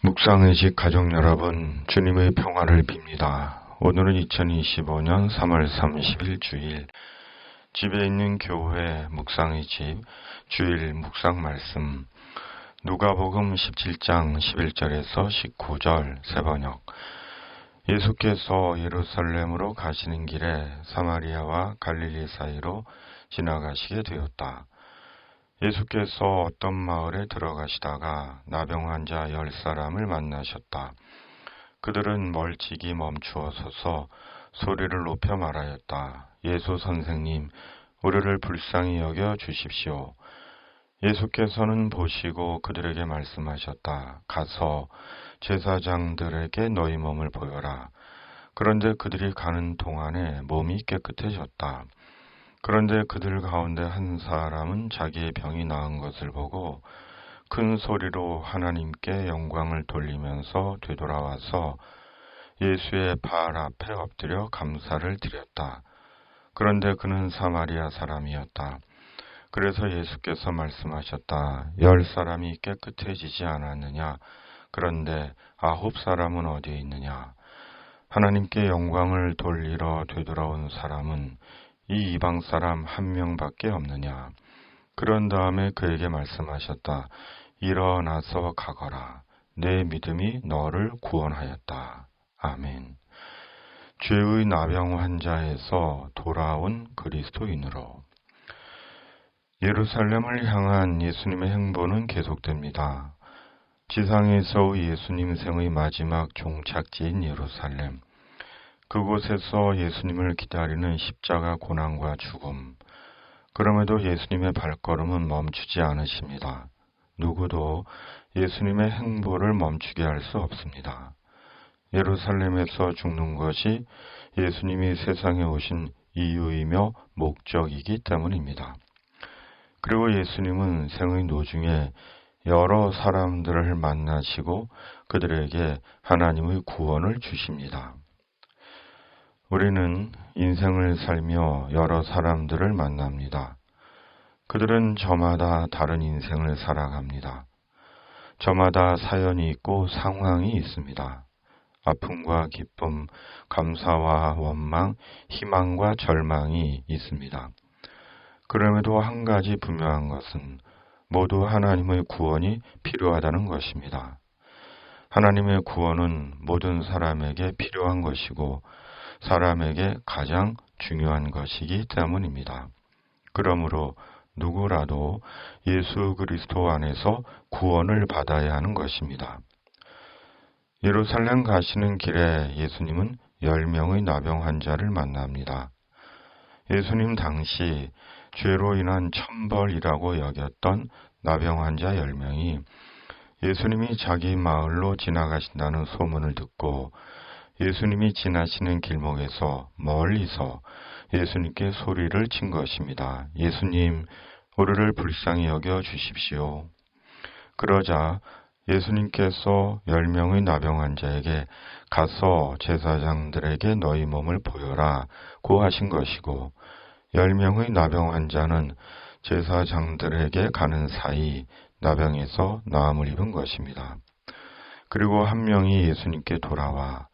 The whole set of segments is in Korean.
묵상의 집 가족 여러분, 주님의 평화를 빕니다. 오늘은 2025년 3월 30일 주일, 집에 있는 교회 묵상의 집 주일 묵상 말씀, 누가복음 17장 11절에서 19절 세번역. 예수께서 예루살렘으로 가시는 길에 사마리아와 갈릴리 사이로 지나가시게 되었다. 예수께서 어떤 마을에 들어가시다가 나병 환자 10사람을 만나셨다. 그들은 멀찍이 멈추어 서서 소리를 높여 말하였다. 예수 선생님, 우리를 불쌍히 여겨 주십시오. 예수께서는 보시고 그들에게 말씀하셨다. 가서 제사장들에게 너희 몸을 보여라. 그런데 그들이 가는 동안에 몸이 깨끗해졌다. 그런데 그들 가운데 한 사람은 자기의 병이 나은 것을 보고 큰 소리로 하나님께 영광을 돌리면서 되돌아와서 예수의 발 앞에 엎드려 감사를 드렸다. 그런데 그는 사마리아 사람이었다. 그래서 예수께서 말씀하셨다. 10사람이 깨끗해지지 않았느냐? 그런데 9사람은 어디에 있느냐? 하나님께 영광을 돌리러 되돌아온 사람은 이 이방 사람 한 명밖에 없느냐? 그런 다음에 그에게 말씀하셨다. 일어나서 가거라. 내 믿음이 너를 구원하였다. 아멘. 죄의 나병 환자에서 돌아온 그리스도인으로. 예루살렘을 향한 예수님의 행보는 계속됩니다. 지상에서의 예수님 생의 마지막 종착지인 예루살렘. 그곳에서 예수님을 기다리는 십자가 고난과 죽음. 그럼에도 예수님의 발걸음은 멈추지 않으십니다. 누구도 예수님의 행보를 멈추게 할 수 없습니다. 예루살렘에서 죽는 것이 예수님이 세상에 오신 이유이며 목적이기 때문입니다. 그리고 예수님은 생의 노중에 여러 사람들을 만나시고 그들에게 하나님의 구원을 주십니다. 우리는 인생을 살며 여러 사람들을 만납니다. 그들은 저마다 다른 인생을 살아갑니다. 저마다 사연이 있고 상황이 있습니다. 아픔과 기쁨, 감사와 원망, 희망과 절망이 있습니다. 그럼에도 한 가지 분명한 것은 모두 하나님의 구원이 필요하다는 것입니다. 하나님의 구원은 모든 사람에게 필요한 것이고 사람에게 가장 중요한 것이기 때문입니다. 그러므로 누구라도 예수 그리스도 안에서 구원을 받아야 하는 것입니다. 예루살렘 가시는 길에 예수님은 10명의 나병 환자를 만납니다. 예수님 당시 죄로 인한 천벌이라고 여겼던 나병 환자 10명이 예수님이 자기 마을로 지나가신다는 소문을 듣고 예수님이 지나시는 길목에서 멀리서 예수님께 소리를 친 것입니다. 예수님, 우리를 불쌍히 여겨 주십시오. 그러자 예수님께서 10명의 나병 환자에게 가서 제사장들에게 너희 몸을 보여라 고 하신 것이고 10명의 나병 환자는 제사장들에게 가는 사이 나병에서 나음을 입은 것입니다. 그리고 한 명이 예수님께 돌아와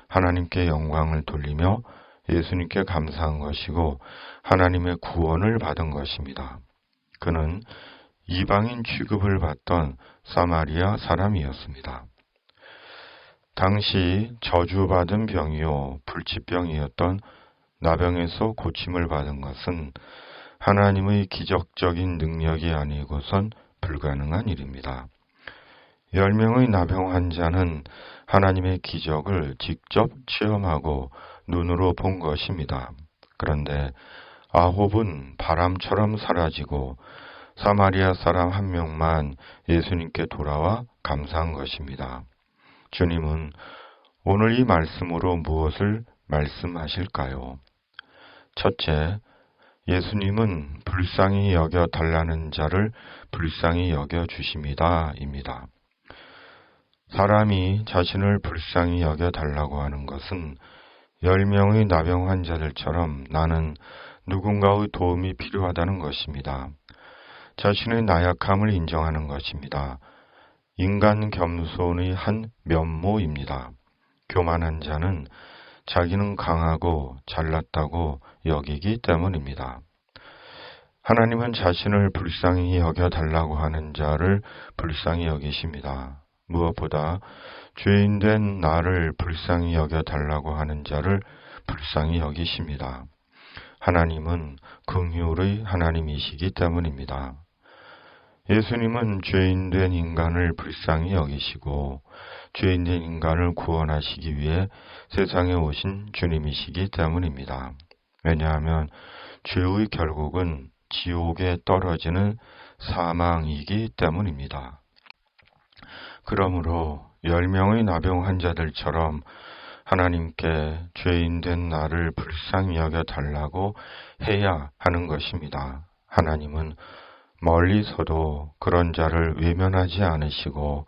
하나님께 영광을 돌리며 예수님께 감사한 것이고 하나님의 구원을 받은 것입니다. 그는 이방인 취급을 받던 사마리아 사람이었습니다. 당시 저주받은 병이요 불치병이었던 나병에서 고침을 받은 것은 하나님의 기적적인 능력이 아니고선 불가능한 일입니다. 10명의 나병 환자는 하나님의 기적을 직접 체험하고 눈으로 본 것입니다. 그런데 9은 바람처럼 사라지고 사마리아 사람 한 명만 예수님께 돌아와 감사한 것입니다. 주님은 오늘 이 말씀으로 무엇을 말씀하실까요? 첫째, 예수님은 불쌍히 여겨 달라는 자를 불쌍히 여겨 주십니다. 입니다. 사람이 자신을 불쌍히 여겨 달라고 하는 것은 10명의 나병 환자들처럼 나는 누군가의 도움이 필요하다는 것입니다. 자신의 나약함을 인정하는 것입니다. 인간 겸손의 한 면모입니다. 교만한 자는 자기는 강하고 잘났다고 여기기 때문입니다. 하나님은 자신을 불쌍히 여겨달라고 하는 자를 불쌍히 여기십니다. 무엇보다 죄인된 나를 불쌍히 여겨달라고 하는 자를 불쌍히 여기십니다. 하나님은 긍휼의 하나님이시기 때문입니다. 예수님은 죄인된 인간을 불쌍히 여기시고 죄인된 인간을 구원하시기 위해 세상에 오신 주님이시기 때문입니다. 왜냐하면 죄의 결국은 지옥에 떨어지는 사망이기 때문입니다. 그러므로 10명의 나병 환자들처럼 하나님께 죄인된 나를 불쌍히 여겨달라고 해야 하는 것입니다. 하나님은 멀리서도 그런 자를 외면하지 않으시고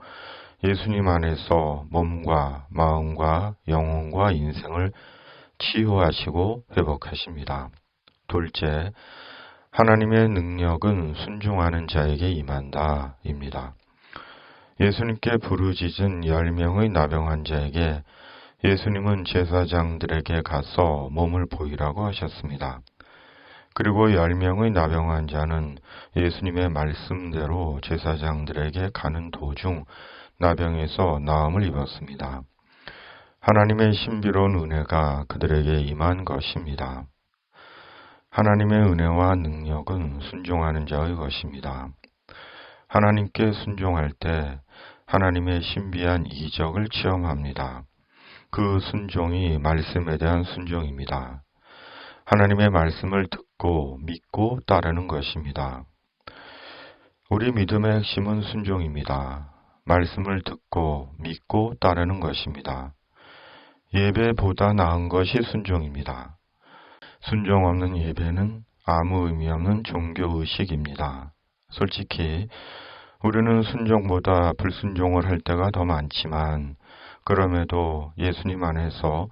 예수님 안에서 몸과 마음과 영혼과 인생을 치유하시고 회복하십니다. 둘째, 하나님의 능력은 순종하는 자에게 임한다입니다. 예수님께 부르짖은 10명의 나병 환자에게 예수님은 제사장들에게 가서 몸을 보이라고 하셨습니다. 그리고 10명의 나병 환자는 예수님의 말씀대로 제사장들에게 가는 도중 나병에서 나음을 입었습니다. 하나님의 신비로운 은혜가 그들에게 임한 것입니다. 하나님의 은혜와 능력은 순종하는 자의 것입니다. 하나님께 순종할 때 하나님의 신비한 이적을 체험합니다. 그 순종이 말씀에 대한 순종입니다. 하나님의 말씀을 듣고 믿고 따르는 것입니다. 우리 믿음의 핵심은 순종입니다. 말씀을 듣고 믿고 따르는 것입니다. 예배보다 나은 것이 순종입니다. 순종 없는 예배는 아무 의미 없는 종교의식입니다. 솔직히 우리는 순종보다 불순종을 할 때가 더 많지만 그럼에도 예수님 안에서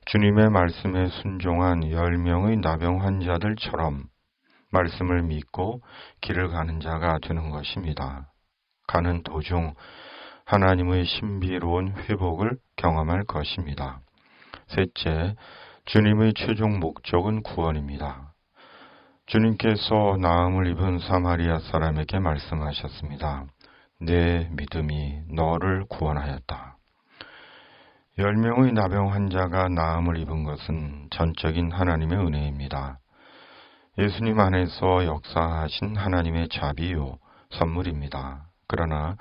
주님의 말씀에 순종한 10명의 나병 환자들처럼 말씀을 믿고 길을 가는 자가 되는 것입니다. 가는 도중 하나님의 신비로운 회복을 경험할 것입니다. 셋째, 주님의 최종 목적은 구원입니다. 주님께서 나음을 입은 사마리아 사람에게 말씀하셨습니다. 내 믿음이 너를 구원하였다. 10명의 나병 환자가 나음을 입은 것은 전적인 하나님의 은혜입니다. 예수님 안에서 역사하신 하나님의 자비요, 선물입니다. 그러나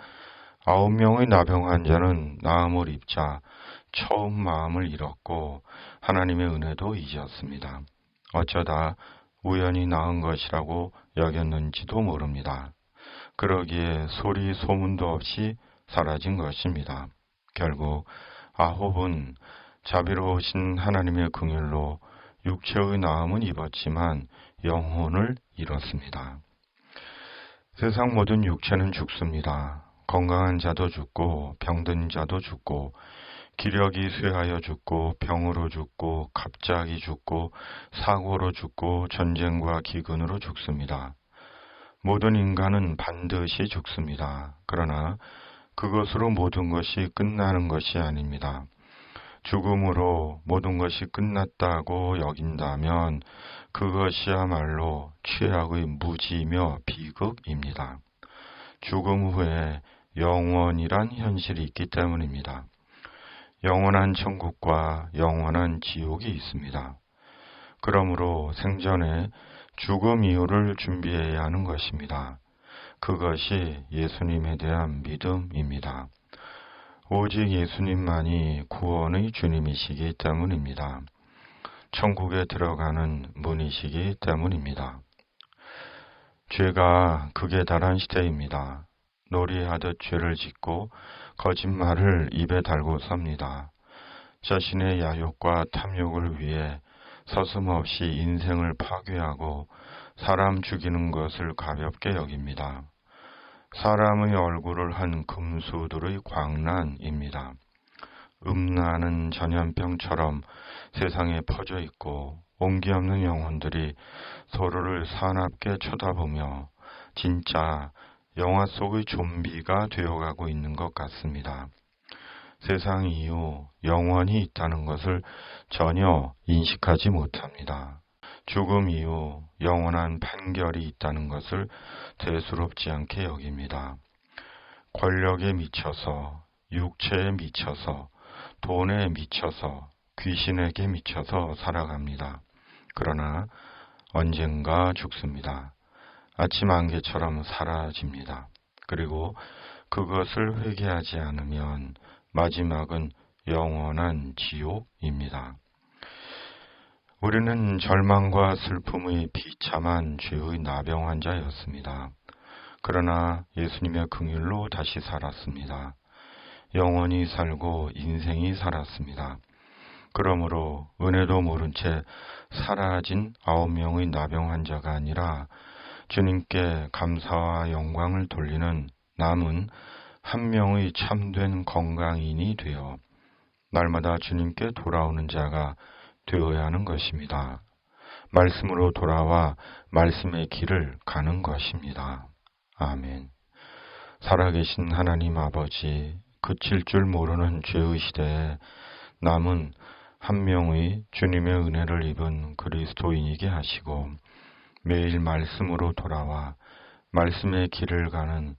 9명의 나병 환자는 나음을 입자 처음 마음을 잃었고 하나님의 은혜도 잊었습니다. 어쩌다 우연히 나은 것이라고 여겼는지도 모릅니다. 그러기에 소리 소문도 없이 사라진 것입니다. 결국 9은 자비로우신 하나님의 긍휼로 육체의 나음은 입었지만 영혼을 잃었습니다. 세상 모든 육체는 죽습니다. 건강한 자도 죽고 병든 자도 죽고 기력이 쇠하여 죽고 병으로 죽고 갑자기 죽고 사고로 죽고 전쟁과 기근으로 죽습니다. 모든 인간은 반드시 죽습니다. 그러나 그것으로 모든 것이 끝나는 것이 아닙니다. 죽음으로 모든 것이 끝났다고 여긴다면 그것이야말로 최악의 무지며 비극입니다. 죽음 후에 영원이란 현실이 있기 때문입니다. 영원한 천국과 영원한 지옥이 있습니다. 그러므로 생전에 죽음 이후를 준비해야 하는 것입니다. 그것이 예수님에 대한 믿음입니다. 오직 예수님만이 구원의 주님이시기 때문입니다. 천국에 들어가는 문이시기 때문입니다. 죄가 극에 달한 시대입니다. 놀이하듯 죄를 짓고 거짓말을 입에 달고 삽니다. 자신의 야욕과 탐욕을 위해 서슴없이 인생을 파괴하고 사람 죽이는 것을 가볍게 여깁니다. 사람의 얼굴을 한 금수들의 광란입니다. 음란은 전염병처럼 세상에 퍼져 있고 온기 없는 영혼들이 서로를 사납게 쳐다보며 진짜 영화 속의 좀비가 되어가고 있는 것 같습니다. 세상 이후 영원히 있다는 것을 전혀 인식하지 못합니다. 죽음 이후 영원한 판결이 있다는 것을 대수롭지 않게 여깁니다. 권력에 미쳐서, 육체에 미쳐서, 돈에 미쳐서, 귀신에게 미쳐서 살아갑니다. 그러나 언젠가 죽습니다. 아침 안개처럼 사라집니다. 그리고 그것을 회개하지 않으면 마지막은 영원한 지옥입니다. 우리는 절망과 슬픔의 비참한 죄의 나병 환자였습니다. 그러나 예수님의 긍휼로 다시 살았습니다. 영원히 살고 인생이 살았습니다. 그러므로 은혜도 모른 채 사라진 9명의 나병 환자가 아니라 주님께 감사와 영광을 돌리는 남은 1명의 참된 건강인이 되어 날마다 주님께 돌아오는 자가 되어야 하는 것입니다. 말씀으로 돌아와 말씀의 길을 가는 것입니다. 아멘. 살아계신 하나님 아버지, 그칠 줄 모르는 죄의 시대에 남은 1명의 주님의 은혜를 입은 그리스도인이게 하시고 매일 말씀으로 돌아와 말씀의 길을 가는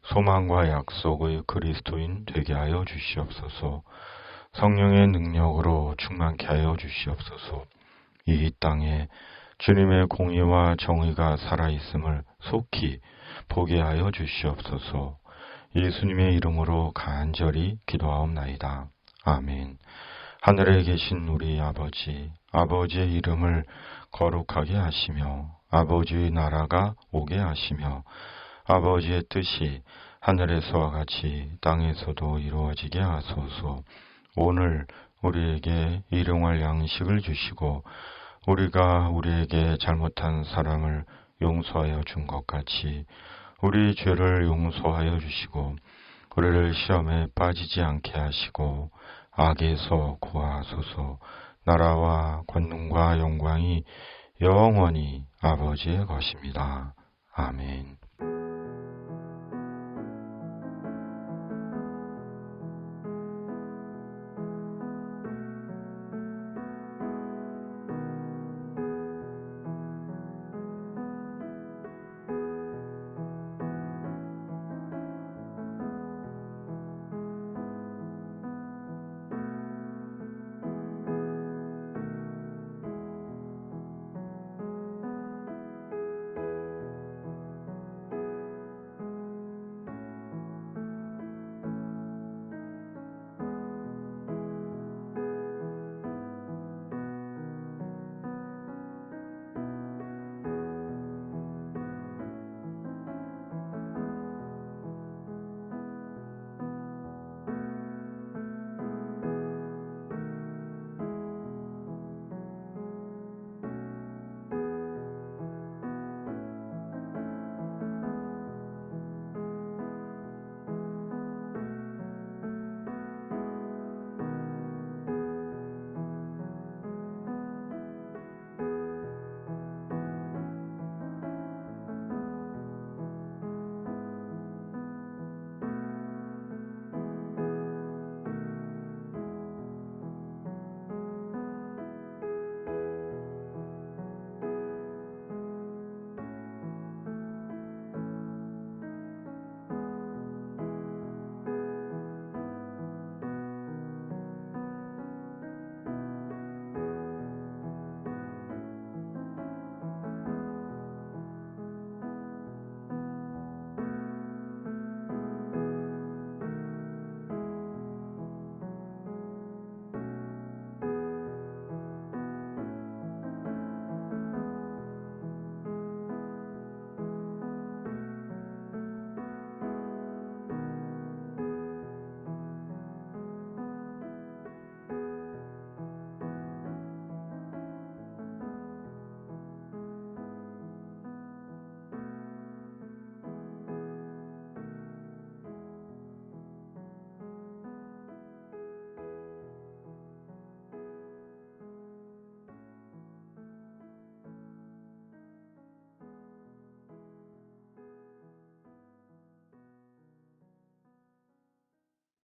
소망과 약속의 그리스도인 되게 하여 주시옵소서. 성령의 능력으로 충만케 하여 주시옵소서. 이 땅에 주님의 공의와 정의가 살아있음을 속히 보게 하여 주시옵소서. 예수님의 이름으로 간절히 기도하옵나이다. 아멘. 하늘에 계신 우리 아버지, 아버지의 이름을 거룩하게 하시며 아버지의 나라가 오게 하시며 아버지의 뜻이 하늘에서와 같이 땅에서도 이루어지게 하소서. 오늘 우리에게 일용할 양식을 주시고 우리가 우리에게 잘못한 사람을 용서하여 준 것 같이 우리 죄를 용서하여 주시고 우리를 시험에 빠지지 않게 하시고 악에서 구하소서. 나라와 권능과 영광이 영원히 아버지의 것입니다. 아멘.